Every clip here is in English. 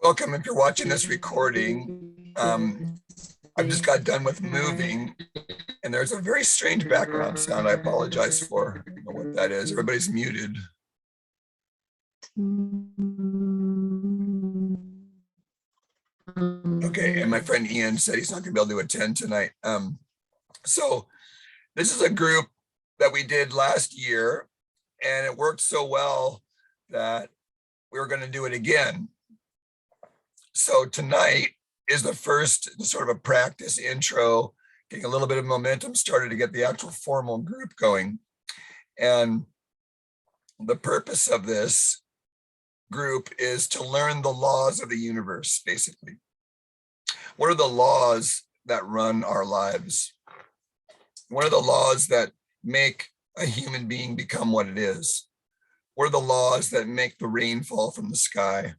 Welcome. If you're watching this recording, I've just got done with moving and there's a very strange background sound. I apologize for. I don't know what that is. Everybody's muted. Okay, and my friend Ian said he's not going to be able to attend tonight. So this is a group that we did last year, and it worked so well that we were going to do it again. So tonight is the first sort of a practice intro, getting a little bit of momentum started to get the actual formal group going. And the purpose of this group is to learn the laws of the universe, basically. What are the laws that run our lives? What are the laws that make a human being become what it is? What are the laws that make the rain fall from the sky?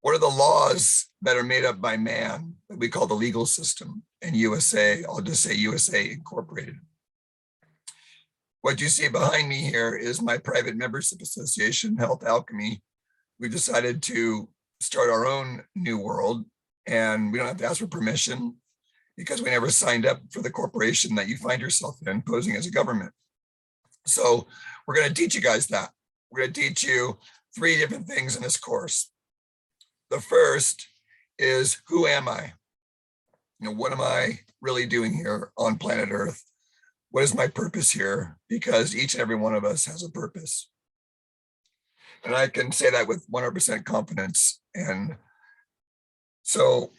What are the laws that are made up by man that we call the legal system? And USA, I'll just say USA Incorporated. What you see behind me here is my private membership association, Health Alchemy. We decided to start our own new world, and we don't have to ask for permission because we never signed up for the corporation that you find yourself in, posing as a government. So we're going to teach you guys that. We're going to teach you 3 different things in this course. The first is, who am I? What am I really doing here on planet Earth? What is my purpose here? Because each and every one of us has a purpose. And I can say that with 100% confidence. And so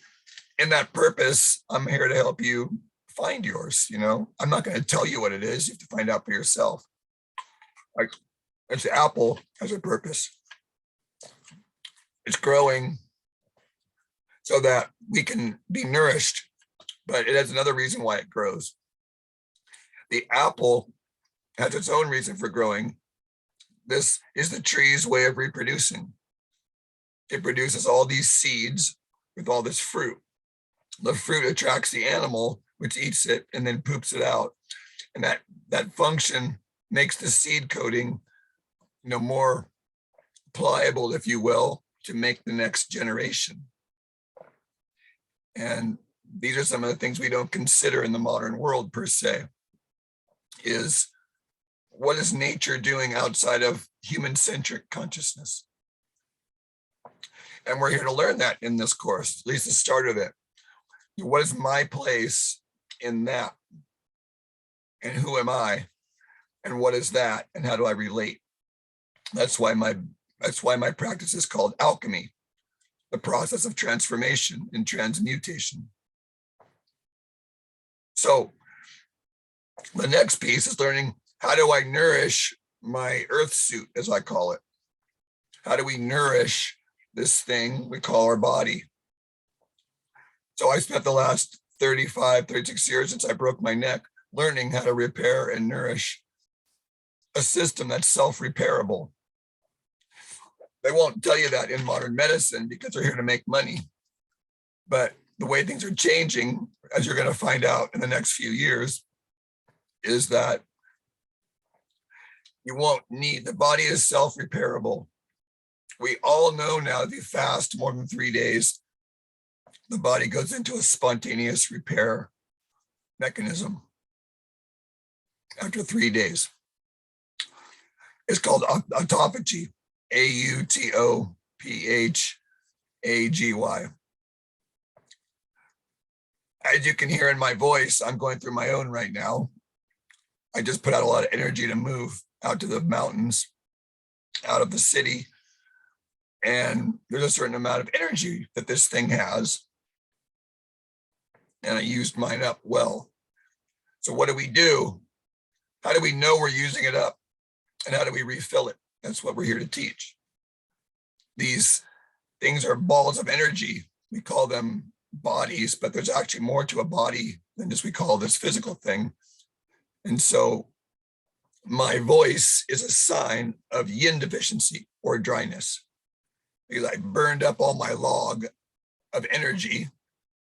in that purpose, I'm here to help you find yours. I'm not going to tell you what it is. You have to find out for yourself. Like, this apple has a purpose. It's growing so that we can be nourished, but it has another reason why it grows. The apple has its own reason for growing. This is the tree's way of reproducing. It produces all these seeds with all this fruit. The fruit attracts the animal, which eats it and then poops it out. And that function makes the seed coating, more pliable, if you will, to make the next generation. And these are some of the things we don't consider in the modern world per se, is what is nature doing outside of human-centric consciousness? And we're here to learn that in this course, at least the start of it. What is my place in that? And who am I? And what is that? And how do I relate? That's why my practice is called alchemy, the process of transformation and transmutation. So the next piece is learning, how do I nourish my earth suit, as I call it? How do we nourish this thing we call our body? So I spent the last 36 years since I broke my neck learning how to repair and nourish a system that's self-repairable. They won't tell you that in modern medicine because they're here to make money. But the way things are changing, as you're going to find out in the next few years, is that you won't need, the body is self-repairable. We all know now if you fast more than 3 days, the body goes into a spontaneous repair mechanism after 3 days. It's called autophagy, AUTOPHAGY. As you can hear in my voice, I'm going through my own right now. I just put out a lot of energy to move out to the mountains, out of the city. And there's a certain amount of energy that this thing has. And I used mine up well. So what do we do? How do we know we're using it up? And how do we refill it? That's what we're here to teach. These things are balls of energy. We call them bodies, but there's actually more to a body than just we call this physical thing. And so my voice is a sign of yin deficiency or dryness, because I burned up all my log of energy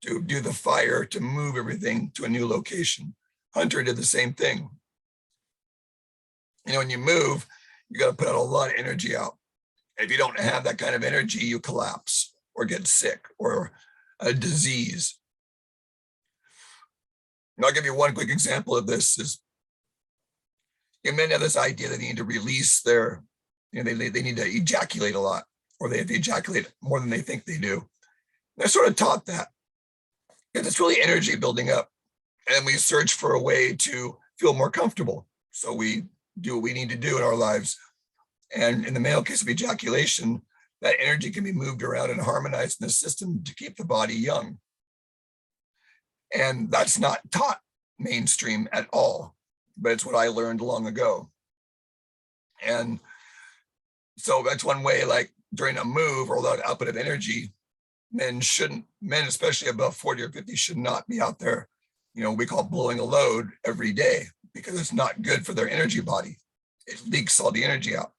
to do the fire to move everything to a new location. Hunter did the same thing. When you move, you got to put out a lot of energy out. If you don't have that kind of energy, you collapse. or get sick or a disease. And I'll give you one quick example of this is men have this idea that they need to release their, they need to ejaculate a lot, or they have to ejaculate more than they think they do. They're sort of taught that because it's really energy building up, and we search for a way to feel more comfortable. So we do what we need to do in our lives. And in the male case of ejaculation, that energy can be moved around and harmonized in the system to keep the body young. And that's not taught mainstream at all, but it's what I learned long ago. And so that's one way, like during a move or a lot of output of energy, men, especially above 40 or 50, should not be out there, we call blowing a load every day, because it's not good for their energy body. It leaks all the energy out.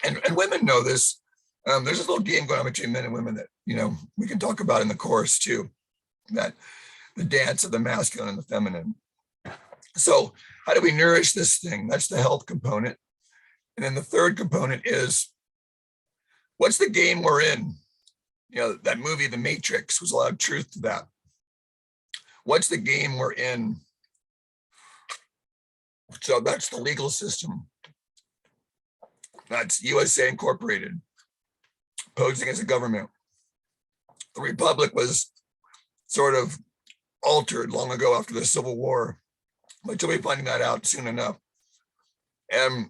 And women know this. There's this little game going on between men and women that, we can talk about in the course too, that the dance of the masculine and the feminine. So how do we nourish this thing? That's the health component. And then the third component is, what's the game we're in? That movie, The Matrix, was a lot of truth to that. What's the game we're in? So that's the legal system. That's USA Incorporated, posing as a government. The Republic was sort of altered long ago after the Civil War, but you'll be finding that out soon enough. And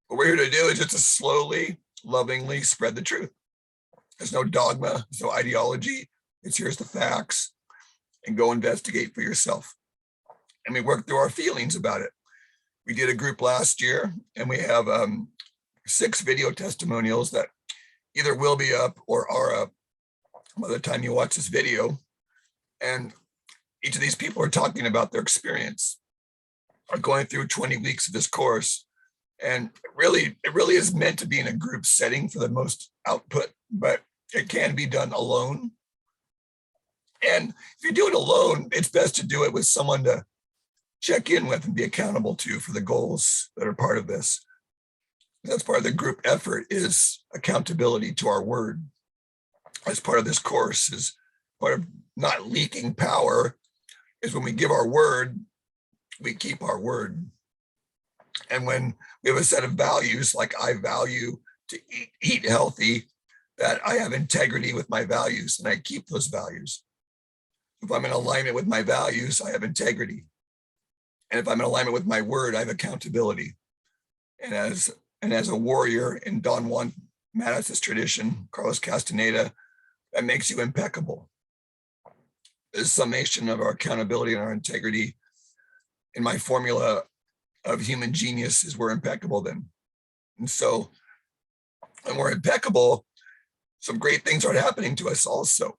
what we're here to do is just to slowly, lovingly spread the truth. There's no dogma, there's no ideology. It's here's the facts, and go investigate for yourself. And we work through our feelings about it. We did a group last year, and we have 6 video testimonials that either will be up or are up by the time you watch this video. And each of these people are talking about their experience, are going through 20 weeks of this course. And it really is meant to be in a group setting for the most output, but it can be done alone. And if you do it alone, it's best to do it with someone to check in with and be accountable to for the goals that are part of this. That's part of the group effort, is accountability to our word. As part of this course, is part of not leaking power, is when we give our word, we keep our word. And when we have a set of values, like I value to eat healthy, that I have integrity with my values and I keep those values. If I'm in alignment with my values, I have integrity. And if I'm in alignment with my word, I have accountability. And as a warrior in Don Juan Matus's tradition, Carlos Castaneda, that makes you impeccable. The summation of our accountability and our integrity in my formula of human genius is we're impeccable then. And so when we're impeccable, some great things are happening to us also,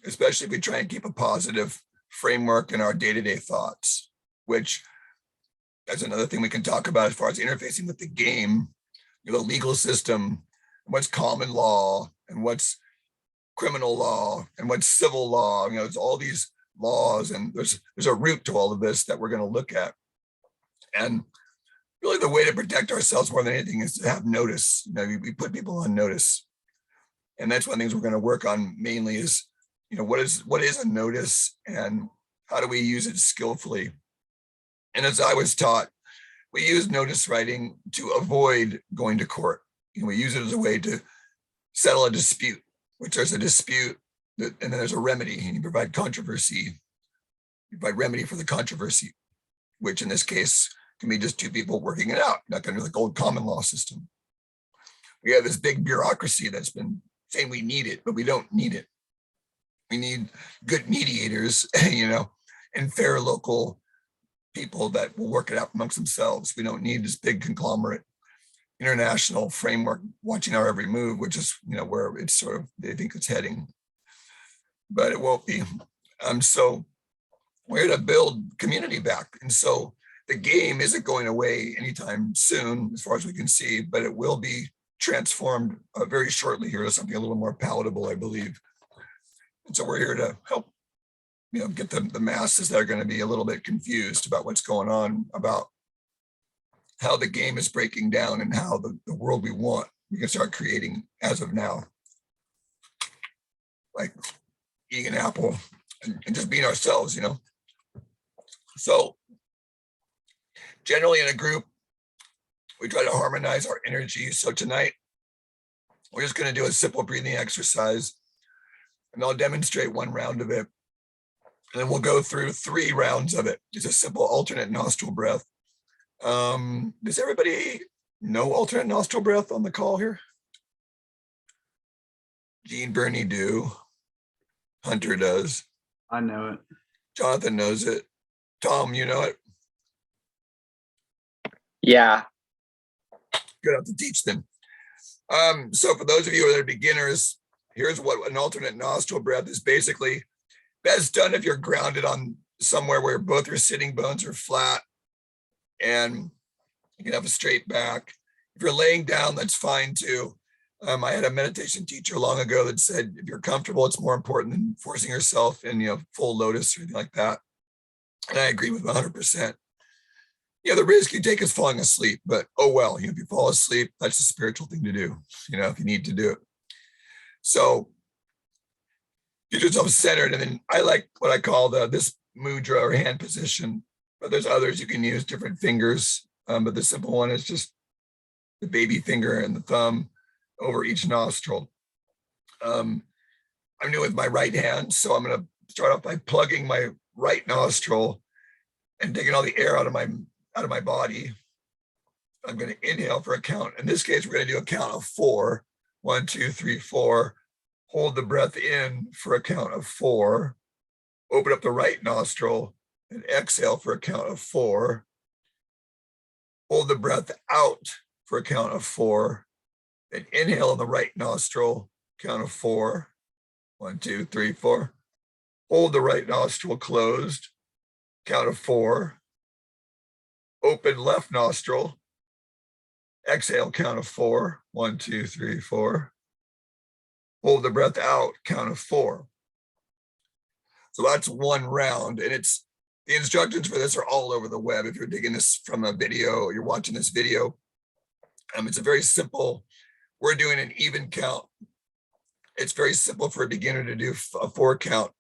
especially if we try and keep a positive framework in our day-to-day thoughts, which that's another thing we can talk about as far as interfacing with the game, the legal system, what's common law and what's criminal law and what's civil law. It's all these laws, and there's a root to all of this that we're going to look at. And really the way to protect ourselves more than anything is to have notice. We put people on notice. And that's one of the things we're going to work on mainly is, what is a notice and how do we use it skillfully? And as I was taught, we use notice writing to avoid going to court. We use it as a way to settle a dispute, which there's a dispute, and then there's a remedy, and you provide controversy. You provide remedy for the controversy, which in this case can be just 2 people working it out, not going to the old common law system. We have this big bureaucracy that's been saying we need it, but we don't need it. We need good mediators, and fair local people that will work it out amongst themselves. We don't need this big conglomerate international framework watching our every move, which is, where it's sort of, they think it's heading, but it won't be. So we're here to build community back. And so the game isn't going away anytime soon, as far as we can see, but it will be transformed very shortly here to something a little more palatable, I believe. And so we're here to help, get the masses that are going to be a little bit confused about what's going on, about how the game is breaking down and how the world we want, we can start creating as of now. like eating an apple and just being ourselves, you know. So generally in a group, we try to harmonize our energy. So tonight, we're just going to do a simple breathing exercise, and I'll demonstrate one round of it. And then we'll go through 3 rounds of it. It's a simple alternate nostril breath. Does everybody know alternate nostril breath on the call here? Gene, Bernie do. Hunter does. I know it. Jonathan knows it. Tom, you know it? Yeah. Good, have to teach them. So for those of you that are beginners, here's what an alternate nostril breath is. Basically best done if you're grounded on somewhere where both your sitting bones are flat and you can have a straight back. If you're laying down, that's fine too. I had a meditation teacher long ago that said, if you're comfortable, it's more important than forcing yourself in, full lotus or anything like that. And I agree with 100%. The risk you take is falling asleep, but oh well, if you fall asleep, that's a spiritual thing to do, if you need to do it. So get yourself centered. And then I like what I call this mudra or hand position, but there's others you can use, different fingers. But the simple one is just the baby finger and the thumb over each nostril. I'm doing with my right hand, so I'm going to start off by plugging my right nostril and taking all the air out of my body. I'm going to inhale for a count. In this case, we're going to do a count of 4. 1, 2, 3, 4. Hold the breath in for a count of 4. Open up the right nostril and exhale for a count of 4. Hold the breath out for a count of 4. Then inhale in the right nostril, count of 4. 1, 2, 3, 4. Hold the right nostril closed, count of 4. Open left nostril, exhale, count of 4. 1, 2, 3, 4. Hold the breath out, count of 4. So that's one round, and the instructions for this are all over the web. If you're digging this from a video, or you're watching this video, it's a very simple. We're doing an even count. It's very simple for a beginner to do a 4 count,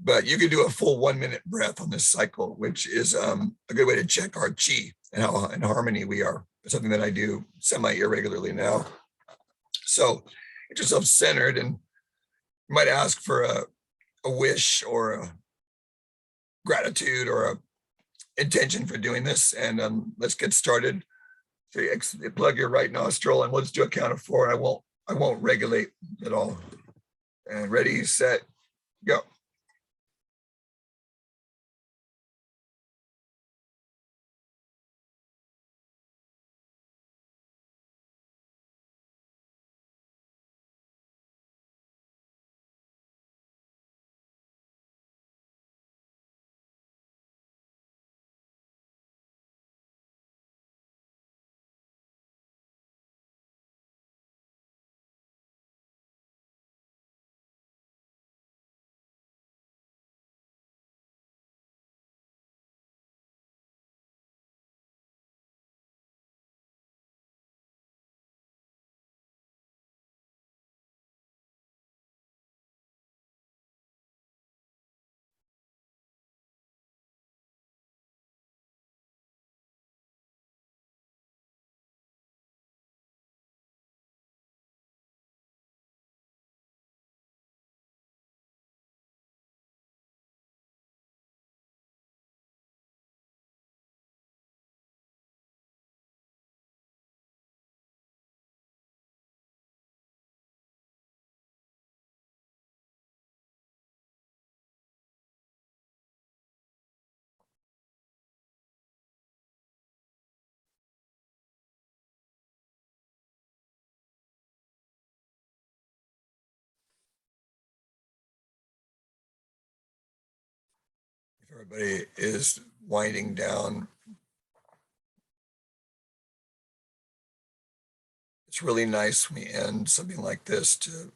but you can do a full 1 minute breath on this cycle, which is a good way to check our chi and how in harmony we are. It's something that I do semi-irregularly now. So get yourself centered, and you might ask for a wish or a gratitude or a intention for doing this. And let's get started. So you plug your right nostril, and let's do a count of 4. And I won't regulate at all. And ready, set, go. If everybody is winding down, it's really nice when we end something like this to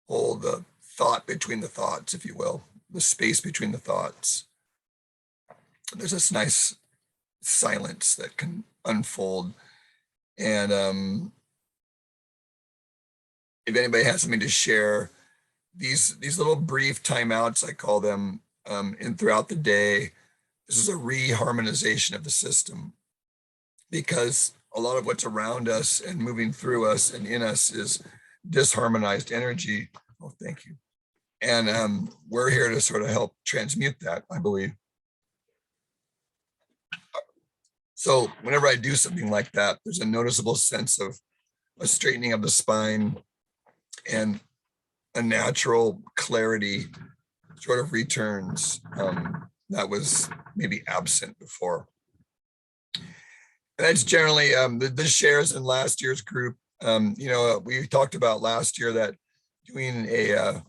hold the thought between the thoughts, if you will, the space between the thoughts. There's this nice silence that can unfold. And if anybody has something to share, these little brief timeouts, I call them, in throughout the day. This is a reharmonization of the system, because a lot of what's around us and moving through us and in us is disharmonized energy. Oh, thank you. And we're here to sort of help transmute that, I believe. So whenever I do something like that, there's a noticeable sense of a straightening of the spine and a natural clarity sort of returns that was maybe absent before. And that's generally the shares in last year's group. We talked about last year that doing a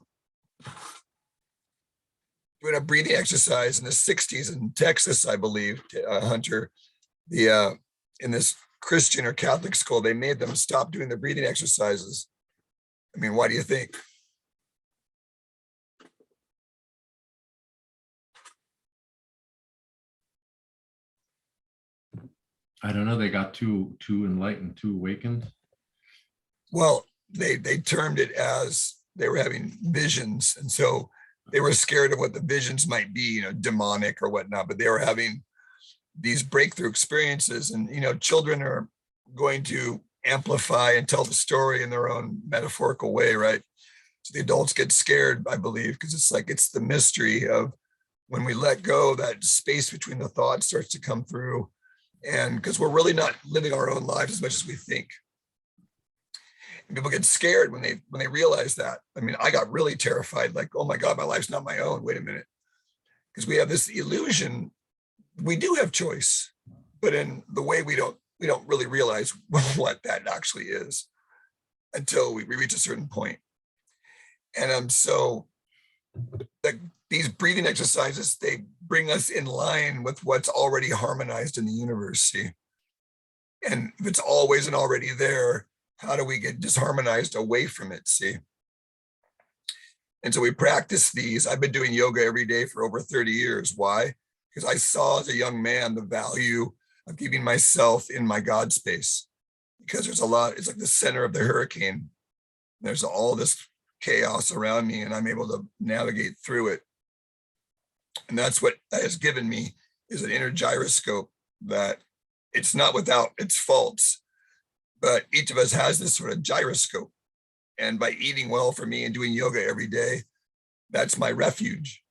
breathing exercise in the 60s in Texas, I believe, Hunter, in this Christian or Catholic school, they made them stop doing the breathing exercises. I mean, why do you think? I don't know. They got too enlightened, too awakened. Well, they termed it as they were having visions, and so they were scared of what the visions might be, demonic or whatnot. But they were having these breakthrough experiences, and children are going to amplify and tell the story in their own metaphorical way, right? So the adults get scared, I believe, because it's the mystery of when we let go, that space between the thoughts starts to come through. And because we're really not living our own lives as much as we think. And people get scared when they realize that. I mean, I got really terrified, like, oh my God, my life's not my own. Wait a minute. Because we have this illusion. We do have choice, but in the way we don't really realize what that actually is until we reach a certain point. And so these breathing exercises, they bring us in line with what's already harmonized in the universe, see? And if it's always and already there, how do we get disharmonized away from it, see? And so we practice these. I've been doing yoga every day for over 30 years. Why? Because I saw as a young man the value of keeping myself in my God space. Because there's a lot, it's like the center of the hurricane. There's all this chaos around me, and I'm able to navigate through it. And that's what that has given me, is an inner gyroscope that it's not without its faults, but each of us has this sort of gyroscope. And by eating well for me and doing yoga every day, that's my refuge.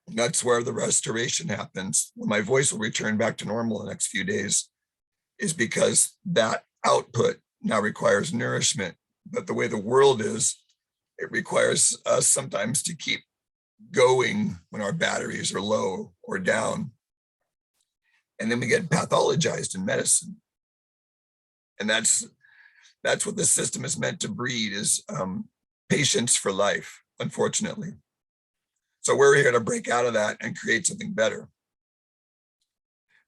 And that's where the restoration happens. When my voice will return back to normal in the next few days, is because that output now requires nourishment. But the way the world is, it requires us sometimes to keep going when our batteries are low or down. And then we get pathologized in medicine. And that's what the system is meant to breed, is patience for life, unfortunately. So we're here to break out of that and create something better.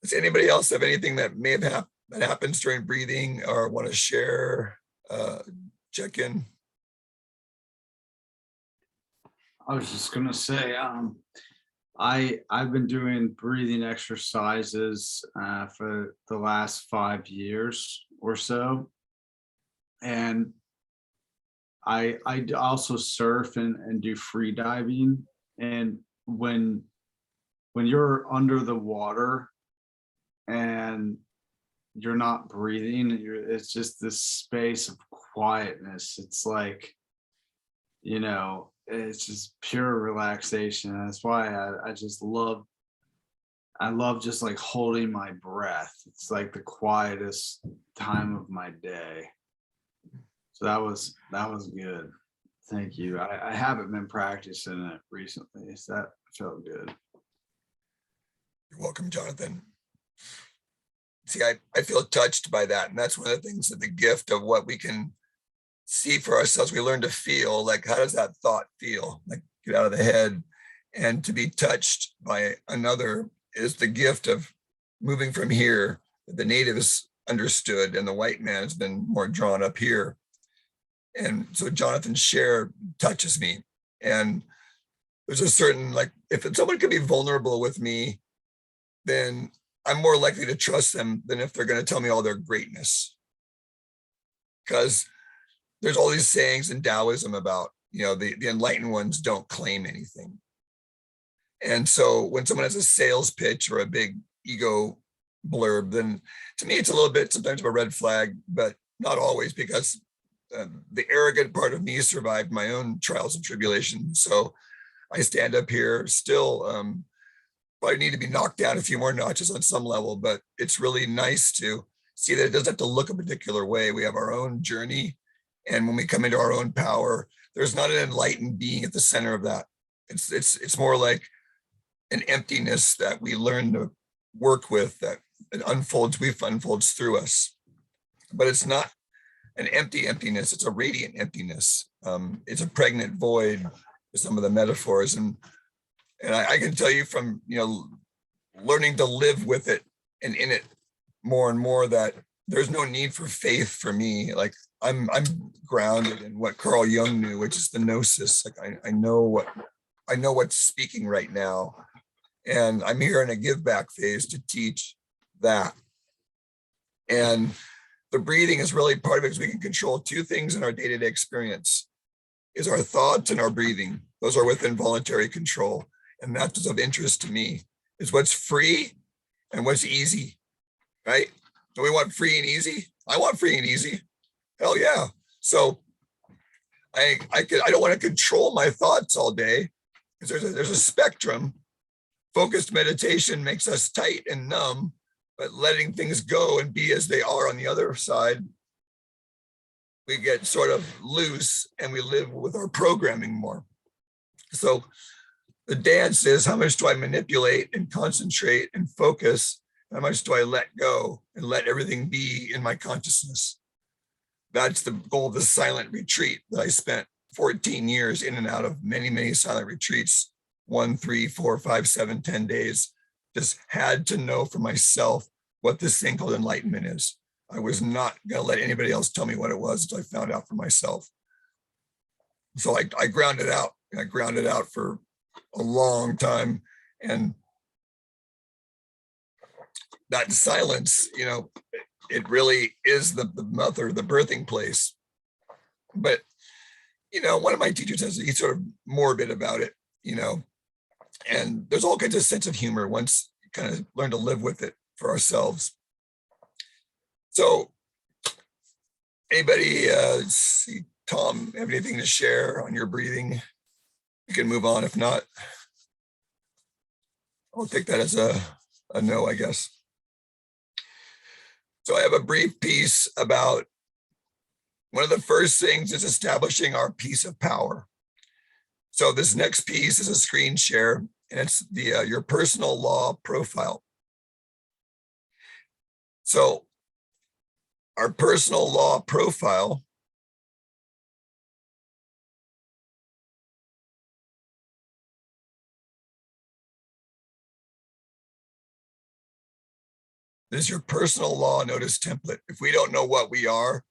Does anybody else have anything that may have that happens during breathing or want to share, check in? I was just gonna say, I've been doing breathing exercises for the last 5 years or so, and I also surf and do free diving. And when you're under the water and you're not breathing, it's just this space of quietness. It's like, it's just pure relaxation. That's why I love just like holding my breath. It's like the quietest time of my day. So that was good. Thank you. I haven't been practicing it recently, so that felt good. You're welcome, Jonathan. See, I feel touched by that. And that's one of the things, that the gift of what we can see for ourselves, we learn to feel, like, how does that thought feel? Like, get out of the head. And to be touched by another is the gift of moving from here. The natives understood, and the white man has been more drawn up here. And so Jonathan's share touches me. And there's a certain, like, if someone can be vulnerable with me, then I'm more likely to trust them than if they're going to tell me all their greatness. Because there's all these sayings in Taoism about The enlightened ones don't claim anything. And so when someone has a sales pitch or a big ego blurb, then to me, it's a little bit sometimes of a red flag, but not always, because the arrogant part of me survived my own trials and tribulations. So I stand up here still, probably need to be knocked down a few more notches on some level, but it's really nice to see that it doesn't have to look a particular way. We have our own journey. And when we come into our own power, there's not an enlightened being at the center of that. It's more like an emptiness that we learn to work with, that it unfolds through us. But it's not an empty emptiness, it's a radiant emptiness. It's a pregnant void with some of the metaphors. And I can tell you from learning to live with it and in it more and more, that there's no need for faith for me. Like I'm grounded in what Carl Jung knew, which is the gnosis. Like I know what's speaking right now. And I'm here in a give back phase to teach that. And the breathing is really part of it, because we can control two things in our day-to-day experience: is our thoughts and our breathing. Those are within voluntary control. And that's what's of interest to me, is what's free and what's easy, right? Do we want free and easy? I want free and easy. Hell yeah. So I don't want to control my thoughts all day, because there's a spectrum. Focused meditation makes us tight and numb, but letting things go and be as they are on the other side, we get sort of loose and we live with our programming more. So the dance is, how much do I manipulate and concentrate and focus? How much do I let go and let everything be in my consciousness? That's the goal of the silent retreat that I spent 14 years in and out of many, many silent retreats. 1, 3, 4, 5, 7, 10 days. Just had to know for myself what this thing called enlightenment is. I was not going to let anybody else tell me what it was until I found out for myself. So I grounded out. I grounded out for a long time. And that silence, it really is the mother, the birthing place. But, one of my teachers says he's sort of morbid about it, and there's all kinds of sense of humor once you kind of learn to live with it for ourselves. So anybody, see, Tom, have anything to share on your breathing? You can move on. If not, I'll take that as a no, I guess. So I have a brief piece about one of the first things is establishing our piece of power. So this next piece is a screen share, and it's the your personal law profile. So our personal law profile is your personal law notice template. If we don't know what we are,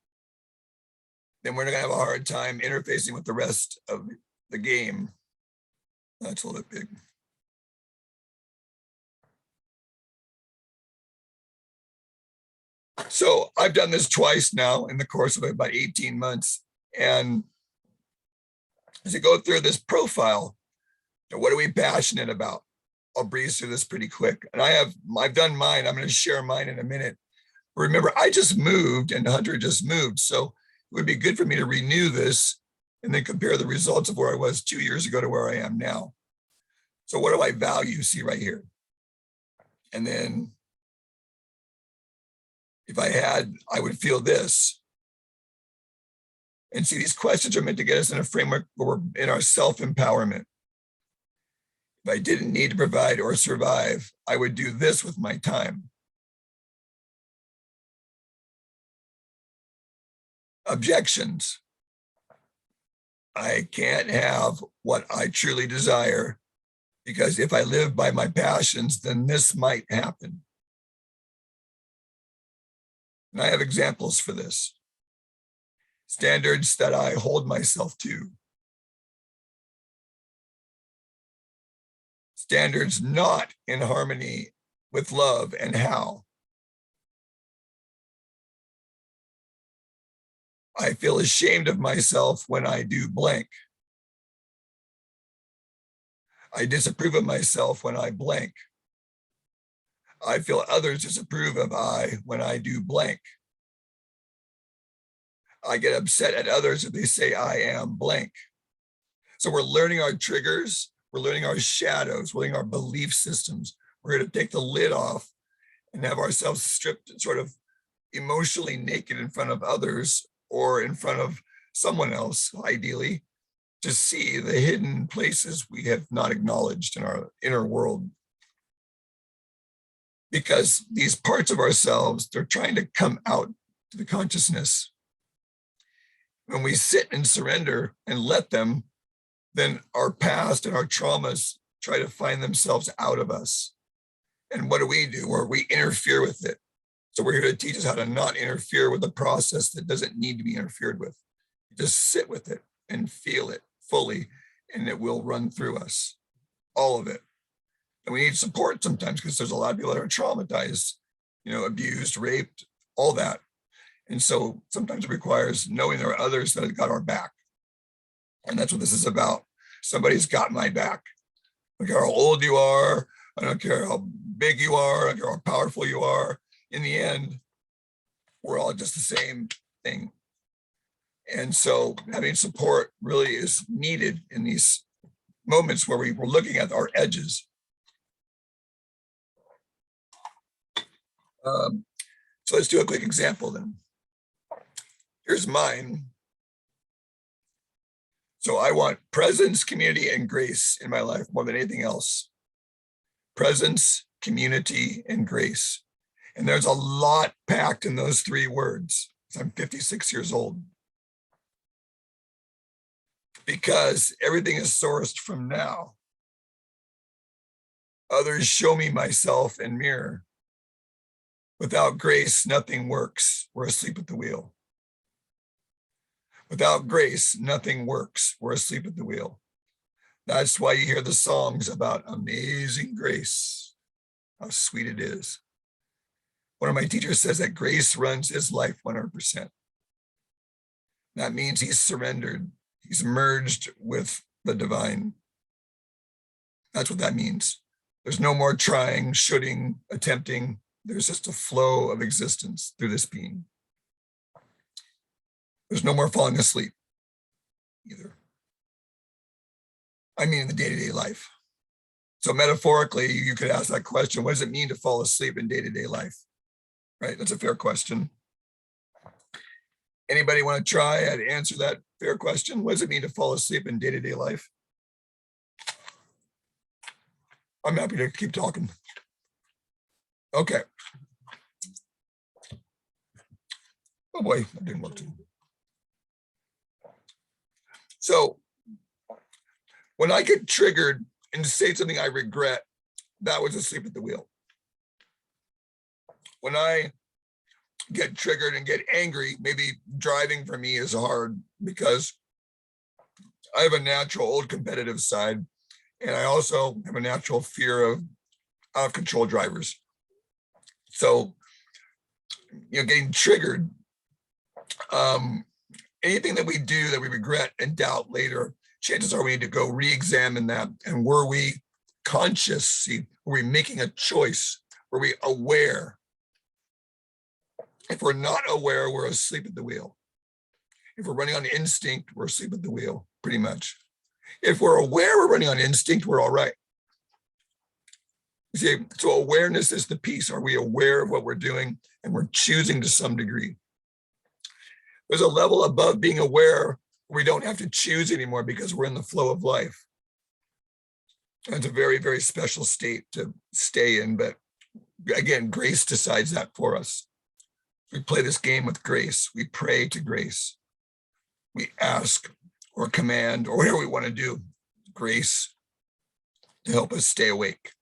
then we're going to have a hard time interfacing with the rest of the game. That's a little bit big. So I've done this twice now in the course of about 18 months. And as you go through this profile, what are we passionate about? I'll breeze through this pretty quick. And I've done mine. I'm going to share mine in a minute. Remember, I just moved and Hunter just moved. So it would be good for me to renew this and then compare the results of where I was 2 years ago to where I am now. So what do I value? See right here. And then if I had, I would feel this. And see, these questions are meant to get us in a framework where we're in our self-empowerment. If I didn't need to provide or survive, I would do this with my time. Objections. I can't have what I truly desire, because if I live by my passions, then this might happen. And I have examples for this. Standards that I hold myself to. Standards not in harmony with love and how. I feel ashamed of myself when I do blank. I disapprove of myself when I blank. I feel others disapprove of I when I do blank. I get upset at others if they say I am blank. So we're learning our triggers, we're learning our shadows, we're learning our belief systems. We're going to take the lid off and have ourselves stripped and sort of emotionally naked in front of others or in front of someone else, ideally, to see the hidden places we have not acknowledged in our inner world. Because these parts of ourselves, they're trying to come out to the consciousness. When we sit and surrender and let them, then our past and our traumas try to find themselves out of us. And what do? Where we interfere with it. So we're here to teach us how to not interfere with a process that doesn't need to be interfered with. Just sit with it and feel it fully, and it will run through us, all of it. And we need support sometimes because there's a lot of people that are traumatized, abused, raped, all that. And so sometimes it requires knowing there are others that have got our back. And that's what this is about. Somebody's got my back. I don't care how old you are. I don't care how big you are. I don't care how powerful you are. In the end, we're all just the same thing. And so having support really is needed in these moments where we're looking at our edges. So let's do a quick example then. Here's mine. So I want presence, community, and grace in my life more than anything else. Presence, community, and grace. And there's a lot packed in those three words. I'm 56 years old. Because everything is sourced from now. Others show me myself and mirror. Without grace, nothing works. We're asleep at the wheel. Without grace, nothing works. We're asleep at the wheel. That's why you hear the songs about amazing grace, how sweet it is. One of my teachers says that grace runs his life 100%. That means he's surrendered. He's merged with the divine. That's what that means. There's no more trying, shooting, attempting. There's just a flow of existence through this being. There's no more falling asleep either. I mean, in the day-to-day life. So metaphorically, you could ask that question, what does it mean to fall asleep in day-to-day life? Right, that's a fair question. Anybody want to try and answer that fair question? What does it mean to fall asleep in day-to-day life? I'm happy to keep talking. Okay. Oh boy, that didn't work too. So when I get triggered and say something I regret, that was asleep at the wheel. When I get triggered and get angry, maybe driving for me is hard because I have a natural old competitive side, and I also have a natural fear of out of control drivers. So, getting triggered, anything that we do that we regret and doubt later, chances are we need to go re-examine that. And were we conscious? Were we making a choice? Were we aware? If we're not aware, we're asleep at the wheel. If we're running on instinct, we're asleep at the wheel, pretty much. If we're aware we're running on instinct, we're all right. You see, so awareness is the piece. Are we aware of what we're doing? And we're choosing to some degree. There's a level above being aware where we don't have to choose anymore because we're in the flow of life. And it's a very, very special state to stay in. But again, grace decides that for us. We play this game with grace. We pray to grace. We ask or command or whatever we want to do, grace to help us stay awake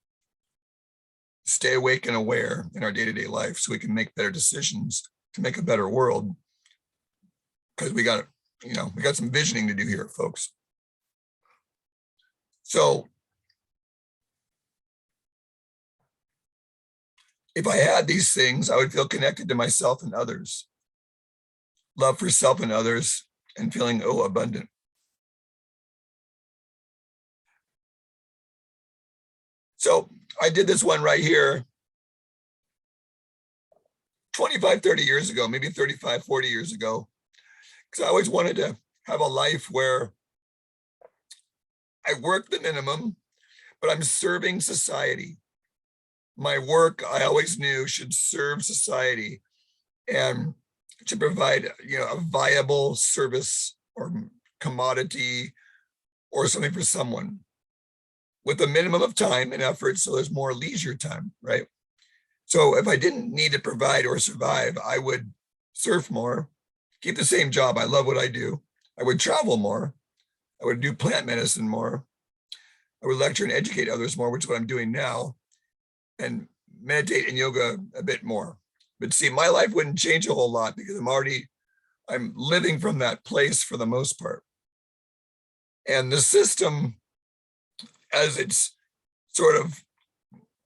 and aware in our day-to-day life so we can make better decisions to make a better world. Because we got some visioning to do here, folks. So if I had these things, I would feel connected to myself and others. Love for self and others, and feeling abundant. So I did this one right here 25, 30 years ago, maybe 35, 40 years ago, because I always wanted to have a life where I work the minimum, but I'm serving society. My work, I always knew, should serve society and to provide, a viable service or commodity or something for someone with a minimum of time and effort, so there's more leisure time, right? So if I didn't need to provide or survive, I would surf more, keep the same job. I love what I do. I would travel more. I would do plant medicine more. I would lecture and educate others more, which is what I'm doing now, and meditate and yoga a bit more. But see, my life wouldn't change a whole lot because I'm living from that place for the most part. And the system, as it's sort of,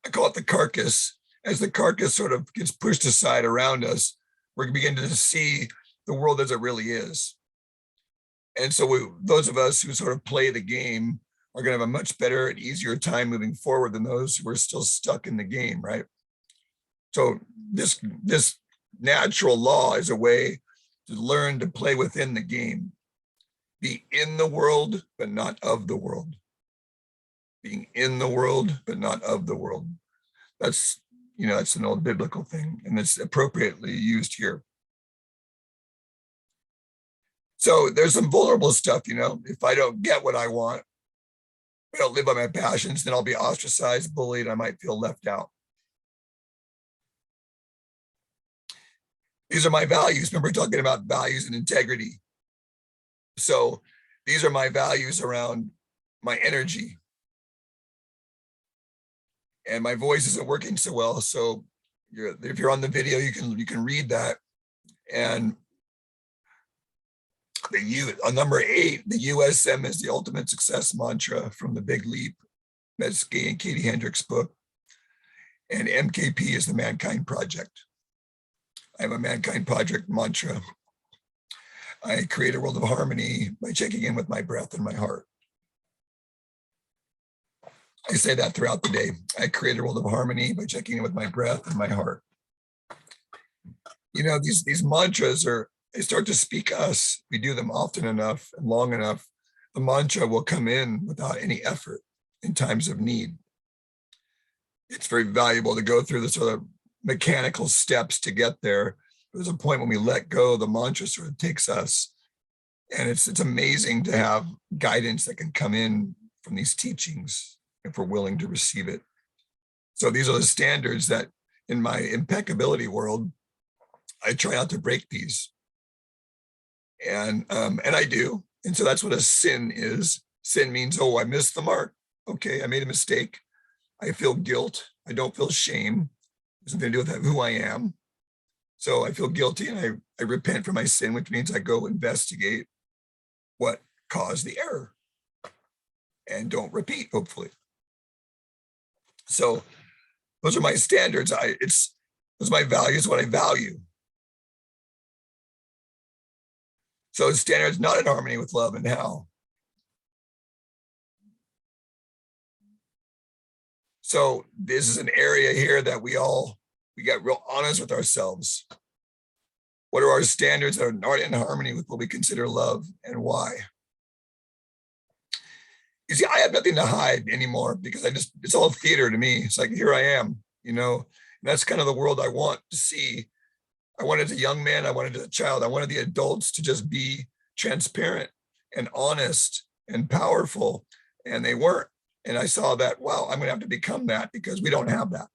I call it the carcass, as the carcass sort of gets pushed aside around us, we're beginning to see the world as it really is. And so those of us who sort of play the game are going to have a much better and easier time moving forward than those who are still stuck in the game, right? So this natural law is a way to learn to play within the game. Be in the world, but not of the world. Being in the world, but not of the world. That's an old biblical thing, and it's appropriately used here. So there's some vulnerable stuff, if I don't get what I want, I don't live by my passions, then I'll be ostracized, bullied, I might feel left out. These are my values. Remember talking about values and integrity. So these are my values around my energy. And my voice isn't working so well. So if you're on the video, you can read that. And on number 8, the USM is the ultimate success mantra from The Big Leap. That's Gay and Katie Hendricks' book. And MKP is the Mankind Project. I have a Mankind Project mantra. I create a world of harmony by checking in with my breath and my heart. I say that throughout the day. I create a world of harmony by checking in with my breath and my heart. These mantras they start to speak us. We do them often enough and long enough, the mantra will come in without any effort in times of need. It's very valuable to go through the sort of mechanical steps to get there. There's a point when we let go, the mantra sort of takes us. And it's amazing to have guidance that can come in from these teachings if we're willing to receive it. So these are the standards that in my impeccability world, I try not to break these. And I do. And so that's what a sin is. Sin means, oh, I missed the mark. Okay, I made a mistake. I feel guilt. I don't feel shame. It's nothing to do with who I am. So I feel guilty and I repent for my sin, which means I go investigate what caused the error and don't repeat, hopefully. So those are my standards. Those are my values, what I value. So standards not in harmony with love and how. So this is an area here that we got real honest with ourselves. What are our standards that are not in harmony with what we consider love and why? You see, I have nothing to hide anymore because it's all theater to me. It's like, here I am, and that's kind of the world I want to see. I wanted a young man, I wanted a child, I wanted the adults to just be transparent and honest and powerful, and they weren't. And I saw that, wow, I'm gonna have to become that because we don't have that.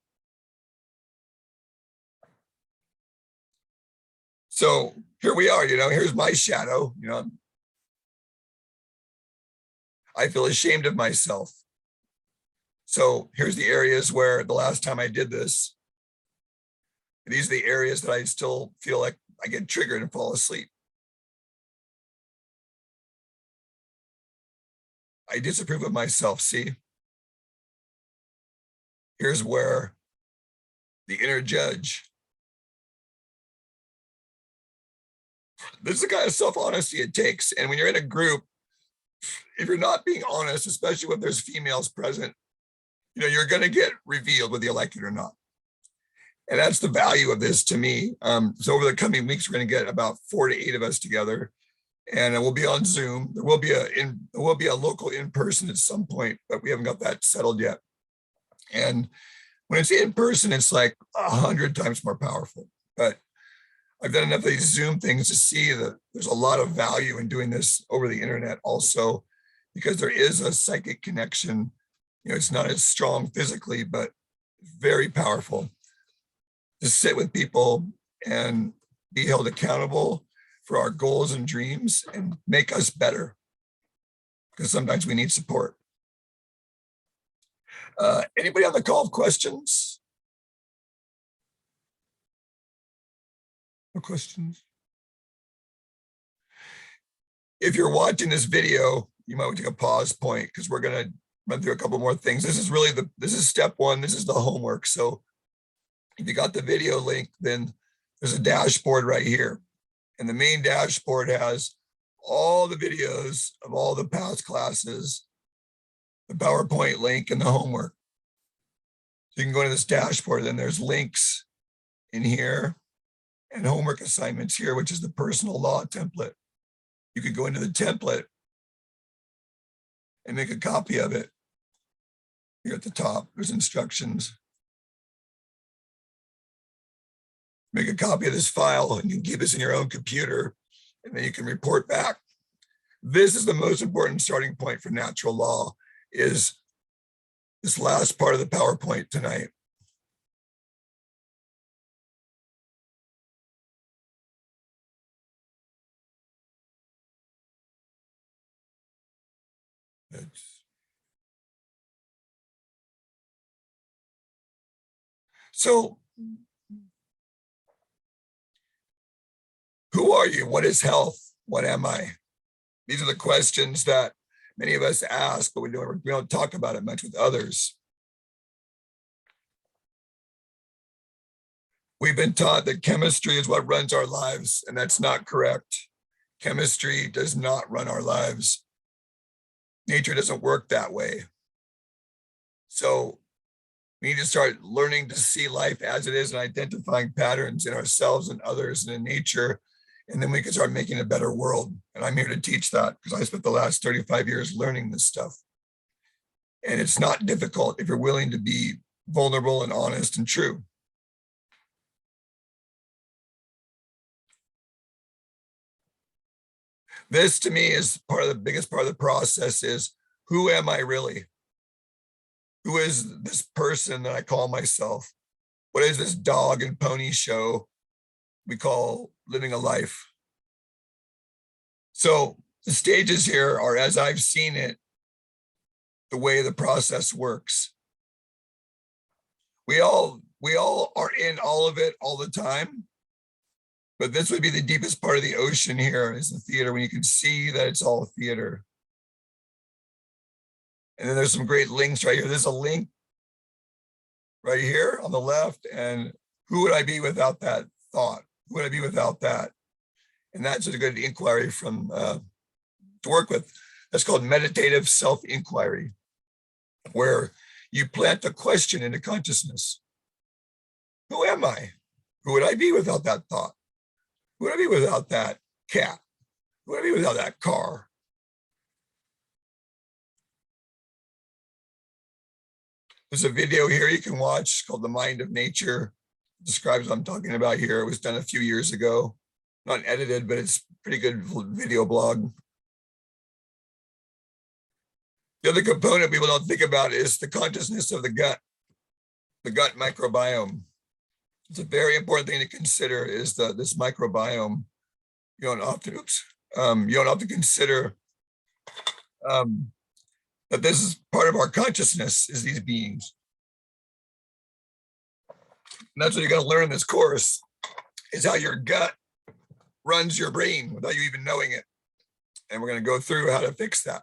So here we are, here's my shadow, I feel ashamed of myself. So here's the areas where the last time I did this, these are the areas that I still feel like I get triggered and fall asleep. I disapprove of myself, see? Here's where the inner judge. This is the kind of self-honesty it takes. And when you're in a group, if you're not being honest, especially when there's females present, you're going to get revealed whether you like it or not. And that's the value of this to me. So over the coming weeks, we're going to get about 4 to 8 of us together, and we'll be on Zoom. There will be a local in-person at some point, but we haven't got that settled yet. And when it's in person, it's like 100 times more powerful. But I've done enough of these Zoom things to see that there's a lot of value in doing this over the internet also, because there is a psychic connection. It's not as strong physically, but very powerful. To sit with people and be held accountable for our goals and dreams and make us better, because sometimes we need support. Anybody on the call have questions? No questions? If you're watching this video, you might want to take a pause point, because we're going to run through a couple more things. This is step 1. This is the homework. So if you got the video link, then there's a dashboard right here. And the main dashboard has all the videos of all the past classes, the PowerPoint link, and the homework. So you can go to this dashboard, then there's links in here and homework assignments here, which is the personal law template. You could go into the template and make a copy of it. Here at the top, there's instructions. Make a copy of this file, and you can keep this in your own computer, and then you can report back. This is the most important starting point for natural law, is this last part of the PowerPoint tonight. So, who are you? What is health? What am I? These are the questions that many of us ask, but we don't talk about it much with others. We've been taught that chemistry is what runs our lives, and that's not correct. Chemistry does not run our lives. Nature doesn't work that way. So we need to start learning to see life as it is and identifying patterns in ourselves and others and in nature. And then we can start making a better world. And I'm here to teach that, because I spent the last 35 years learning this stuff. And it's not difficult if you're willing to be vulnerable and honest and true. This to me is the biggest part of the process, is who am I really? Who is this person that I call myself? What is this dog and pony show we call living a life? So the stages here are, as I've seen it, the way the process works. We all are in all of it all the time, but this would be the deepest part of the ocean here, is the theater, when you can see that it's all theater. And then there's some great links right here. There's a link right here on the left, and who would I be without that thought? Who would I be without that? And that's a good inquiry from to work with. That's called meditative self-inquiry, where you plant a question into consciousness. Who am I? Who would I be without that thought? Who would I be without that cat? Who would I be without that car? There's a video here you can watch called The Mind of Nature. It describes what I'm talking about here. It was done a few years ago. Not edited, but it's pretty good video blog. The other component people don't think about is the consciousness of the gut microbiome. It's a very important thing to consider, is this microbiome. You don't often consider that this is part of our consciousness, is these beings. And that's what you're going to learn in this course, is how your gut runs your brain without you even knowing it. And we're going to go through how to fix that.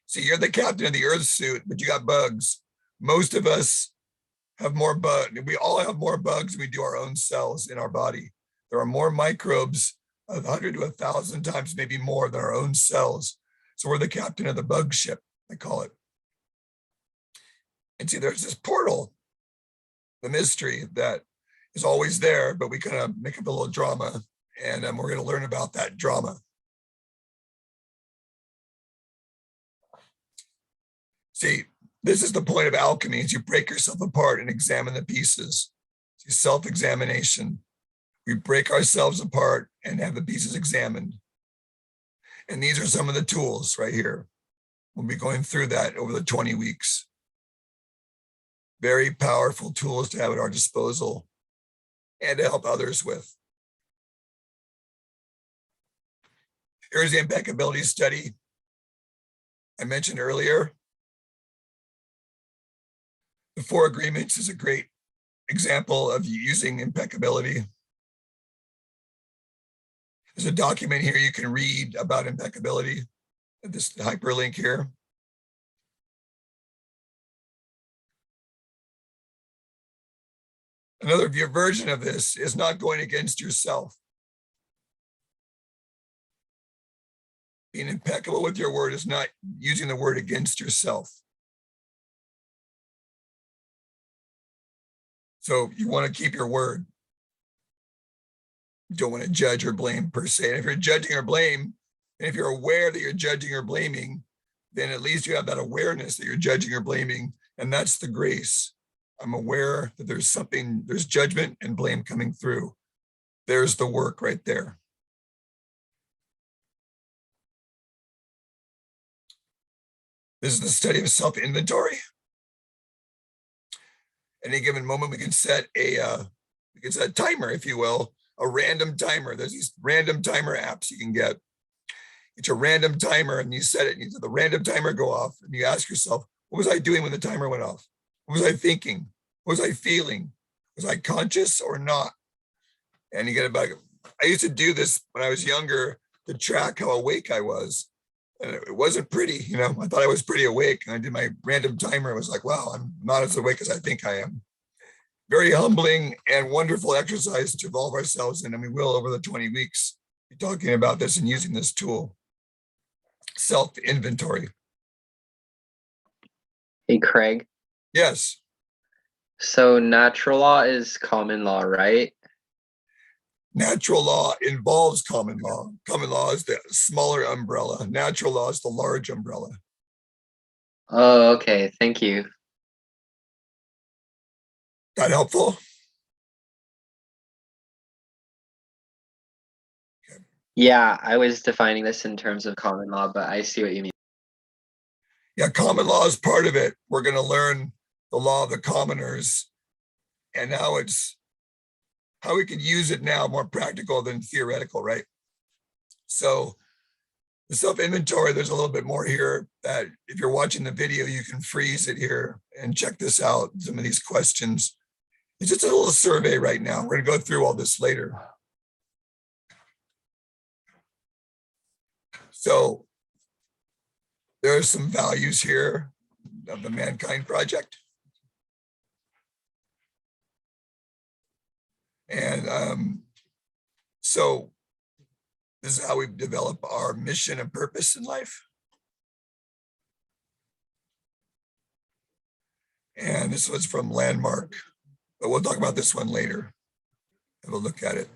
See, you're the captain of the Earth suit, but you got bugs. Most of us have more bugs. We all have more bugs than we do our own cells in our body. There are more microbes, 100 to 1,000 times, maybe more, than our own cells. So we're the captain of the bug ship. I call it. And see, there's this portal, the mystery that is always there, but we kind of make up a little drama, and we're going to learn about that drama. See, this is the point of alchemy, is you break yourself apart and examine the pieces. It's self-examination. We break ourselves apart and have the pieces examined. And these are some of the tools right here. We'll be going through that over the 20 weeks. Very powerful tools to have at our disposal and to help others with. Here's the impeccability study I mentioned earlier. The 4 agreements is a great example of using impeccability. There's a document here you can read about impeccability, this hyperlink here. Another version of this is not going against yourself. Being impeccable with your word is not using the word against yourself. So you want to keep your word. You don't want to judge or blame per se. And if you're judging or blame, and if you're aware that you're judging or blaming, then at least you have that awareness that you're judging or blaming. And that's the grace. I'm aware that there's something, there's judgment and blame coming through. There's the work right there. This is the study of self-inventory. Any given moment, we can set a timer, if you will, a random timer. There's these random timer apps you can get. It's a random timer, and you set it, and you let the random timer go off, and you ask yourself, what was I doing when the timer went off? What was I thinking? What was I feeling? Was I conscious or not? And you get it back. I used to do this when I was younger to track how awake I was. And it wasn't pretty, you know, I thought I was pretty awake, and I did my random timer. It was like, wow, I'm not as awake as I think I am. Very humbling and wonderful exercise to evolve ourselves in, and we will over the 20 weeks be talking about this and using this tool. Self-inventory. Hey, Craig. Yes. So natural law is common law, right? Natural law involves common law. Common law is the smaller umbrella. Natural law is the large umbrella. Oh, okay. Thank you. That helpful? Yeah, I was defining this in terms of common law, but I see what you mean. Yeah, common law is part of it. We're going to learn the law of the commoners, and now it's how we can use it now, more practical than theoretical, right? So the self-inventory, there's a little bit more here that if you're watching the video, you can freeze it here and check this out, some of these questions. It's just a little survey right now. We're going to go through all this later. So there are some values here of the Mankind Project. And so this is how we develop our mission and purpose in life. And this was from Landmark, but we'll talk about this one later. Have a look at it.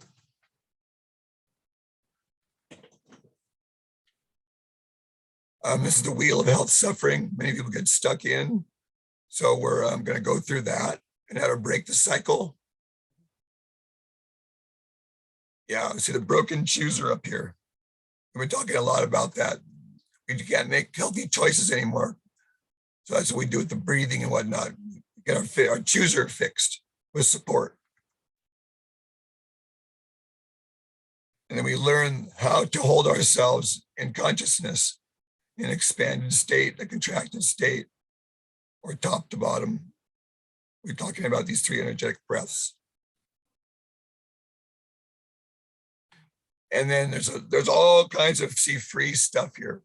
This is the wheel of health suffering. Many people get stuck in. So we're going to go through that and how to break the cycle. Yeah, see the broken chooser up here. We've been talking a lot about that. We can't make healthy choices anymore. So that's what we do with the breathing and whatnot. Get our chooser fixed with support. And then we learn how to hold ourselves in consciousness in expanded state, a contracted state, or top to bottom. We're talking about these 3 energetic breaths. And then there's all kinds of free stuff here.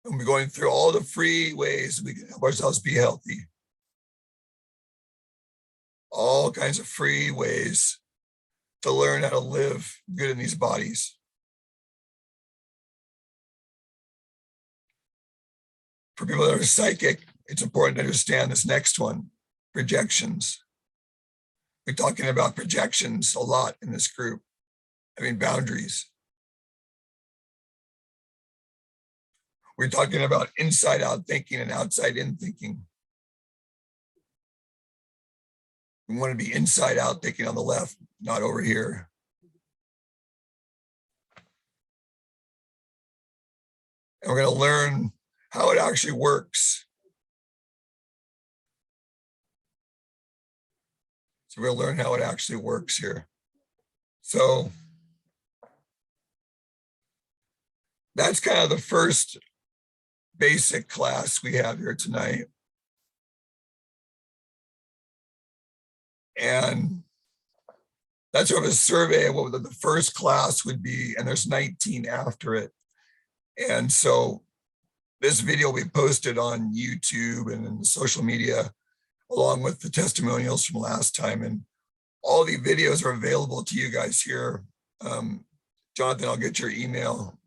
And we're going through all the free ways we can help ourselves be healthy. All kinds of free ways to learn how to live good in these bodies. For people that are psychic, it's important to understand this next one, projections. We're talking about projections a lot in this group. I mean, boundaries. We're talking about inside out thinking and outside in thinking. We want to be inside out thinking on the left, not over here. And we're going to learn how it actually works. So we'll learn how it actually works here. So that's kind of the first basic class we have here tonight. And that's sort of a survey of what the first class would be. And there's 19 after it. And so this video will be posted on YouTube and in social media, along with the testimonials from last time. And all the videos are available to you guys here. Jonathan, I'll get your email.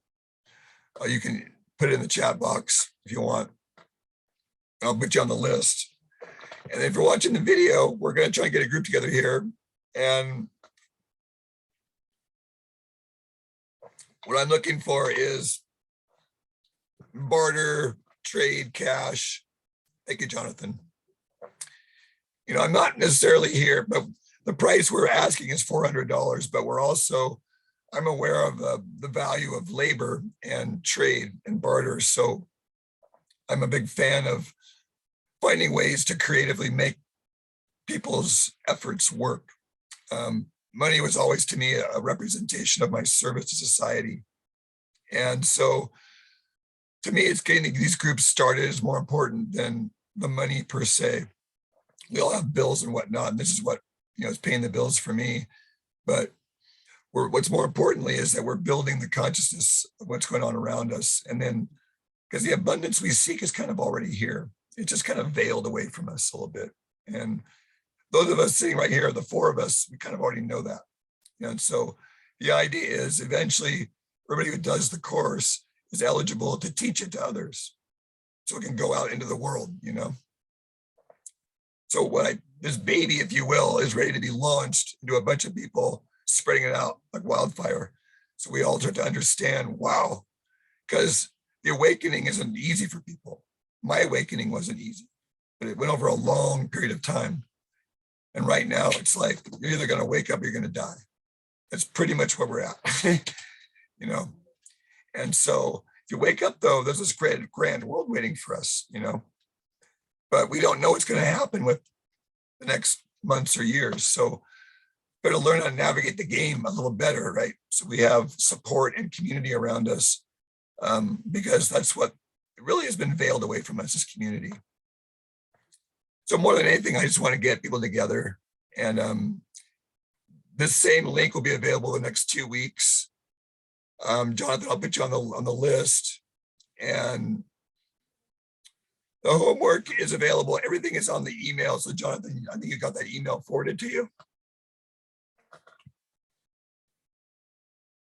You can put it in the chat box if you want. I'll put you on the list. And if you're watching the video, we're going to try and get a group together here. And what I'm looking for is barter, trade, cash. Thank you, Jonathan. You know, I'm not necessarily here, but the price we're asking is $400, but I'm aware of the value of labor and trade and barter. So I'm a big fan of finding ways to creatively make people's efforts work. Money was always to me a representation of my service to society. And so to me, it's getting these groups started is more important than the money per se. We all have bills and whatnot, and this is what, you know, is paying the bills for me. But what's more importantly is that we're building the consciousness of what's going on around us. And then, because the abundance we seek is kind of already here. It's just kind of veiled away from us a little bit. And those of us sitting right here, the four of us, we kind of already know that. And so the idea is eventually everybody who does the course is eligible to teach it to others. So it can go out into the world, you know. So this baby, if you will, is ready to be launched into a bunch of people, spreading it out like wildfire. So we all start to understand, wow, because the awakening isn't easy for people. My awakening wasn't easy, but it went over a long period of time. And right now it's like, you're either going to wake up or you're going to die. That's pretty much where we're at, you know? And so if you wake up though, there's this grand world waiting for us, you know, but we don't know what's going to happen with the next months or years. So better learn how to navigate the game a little better, right? So we have support and community around us, because that's what really has been veiled away from us, is community. So more than anything, I just want to get people together. And this same link will be available the next 2 weeks. Jonathan, I'll put you on the list. And the homework is available. Everything is on the email. So Jonathan, I think you got that email forwarded to you.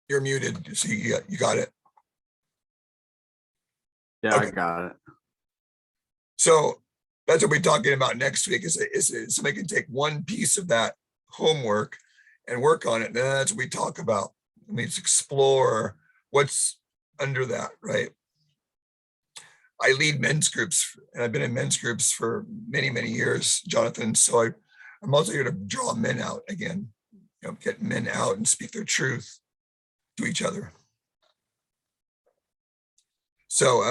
You're muted. So you got it. Yeah, Okay. I got it. So that's what we're talking about next week, is somebody can take one piece of that homework and work on it. And then that's what we talk about. I mean, it's explore what's under that, right? I lead men's groups, and I've been in men's groups for many, many years, Jonathan. So I'm also here to draw men out again, you know, get men out and speak their truth to each other. So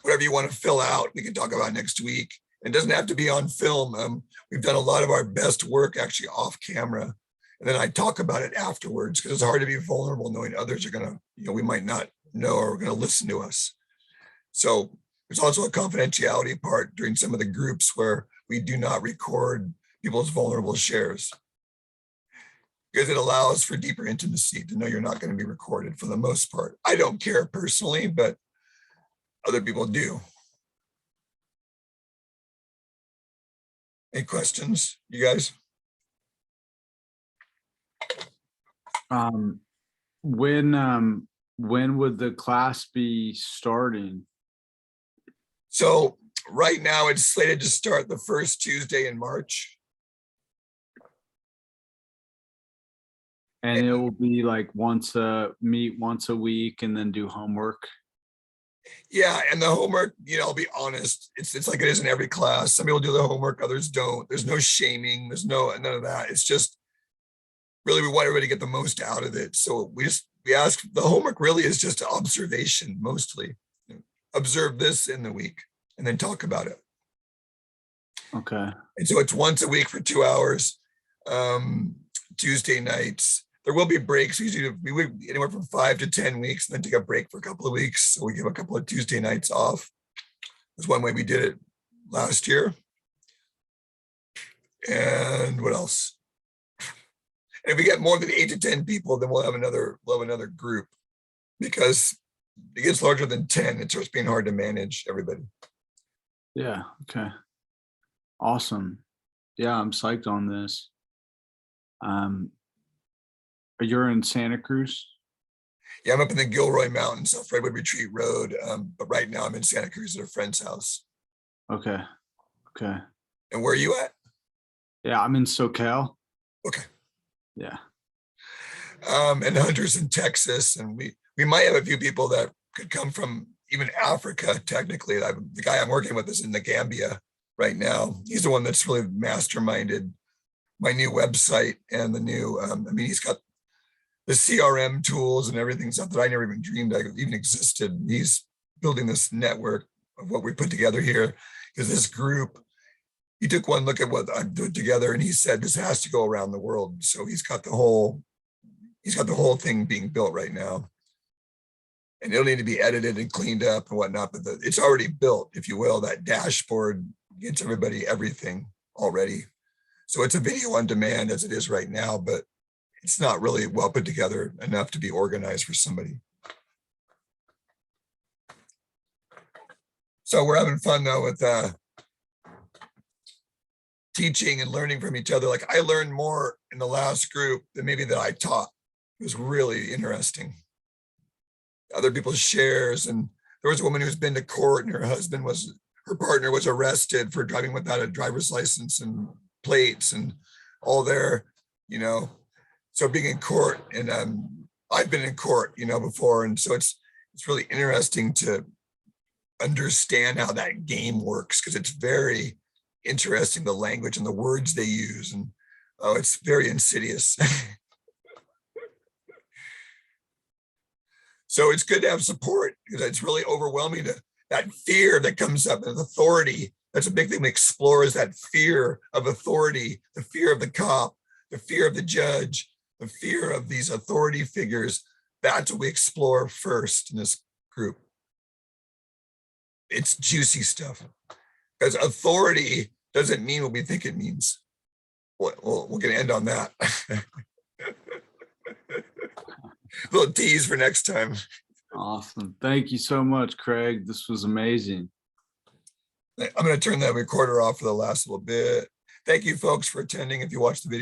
whatever you want to fill out, we can talk about next week. It doesn't have to be on film. We've done a lot of our best work actually off camera. And then I talk about it afterwards, because it's hard to be vulnerable knowing others are going to, you know, we might not know or are going to listen to us. So there's also a confidentiality part during some of the groups where we do not record people's vulnerable shares, because it allows for deeper intimacy to know you're not going to be recorded for the most part. I don't care personally, but other people do. Any questions, you guys? When would the class be starting? So right now it's slated to start the first Tuesday in March. And it will be like meet once a week and then do homework. Yeah, and the homework, I'll be honest, it's like it is in every class. Some people do the homework, others don't. There's no shaming, there's none of that. It's just really we want everybody to get the most out of it. So we ask, the homework really is just observation mostly. Observe this in the week and then talk about it. Okay. And so it's once a week for 2 hours, Tuesday nights. There will be breaks. Usually we would anywhere from 5 to 10 weeks and then take a break for a couple of weeks. So we give a couple of Tuesday nights off. That's one way we did it last year. And what else? And if we get more than 8 to 10 people, then we'll have another group, because it gets larger than 10. It starts being hard to manage everybody. Yeah. Okay. Awesome. Yeah, I'm psyched on this. You're in Santa Cruz? Yeah, I'm up in the Gilroy Mountains off Redwood Retreat Road. But right now I'm in Santa Cruz at a friend's house. Okay. Okay. And where are you at? Yeah, I'm in SoCal. Okay. Yeah. And Hunter's in Texas. And we might have a few people that could come from even Africa, technically. The guy I'm working with is in the Gambia right now. He's the one that's really masterminded my new website and the new, he's got the CRM tools and everything, stuff that I never even dreamed even existed. He's building this network of what we put together here, because this group, he took one look at what I'm doing together and he said, this has to go around the world. So he's got the whole thing being built right now. And it'll need to be edited and cleaned up and whatnot, but it's already built, if you will. That dashboard gets everybody everything already. So it's a video on demand as it is right now, but it's not really well put together enough to be organized for somebody. So we're having fun though with teaching and learning from each other. Like I learned more in the last group than maybe that I taught. It was really interesting. Other people's shares, and there was a woman who's been to court and her partner was arrested for driving without a driver's license and plates and all there, so being in court, and I've been in court, before. And so it's really interesting to understand how that game works, because it's very interesting, the language and the words they use. And it's very insidious. So it's good to have support, because it's really overwhelming that fear that comes up with authority. That's a big thing we explore, is that fear of authority, the fear of the cop, the fear of the judge, the fear of these authority figures. That's what we explore first in this group. It's juicy stuff, because authority doesn't mean what we think it means. We're going to end on that. Little tease for next time. Awesome. Thank you so much, Craig. This was amazing. I'm going to turn that recorder off for the last little bit. Thank you folks for attending. If you watched the video.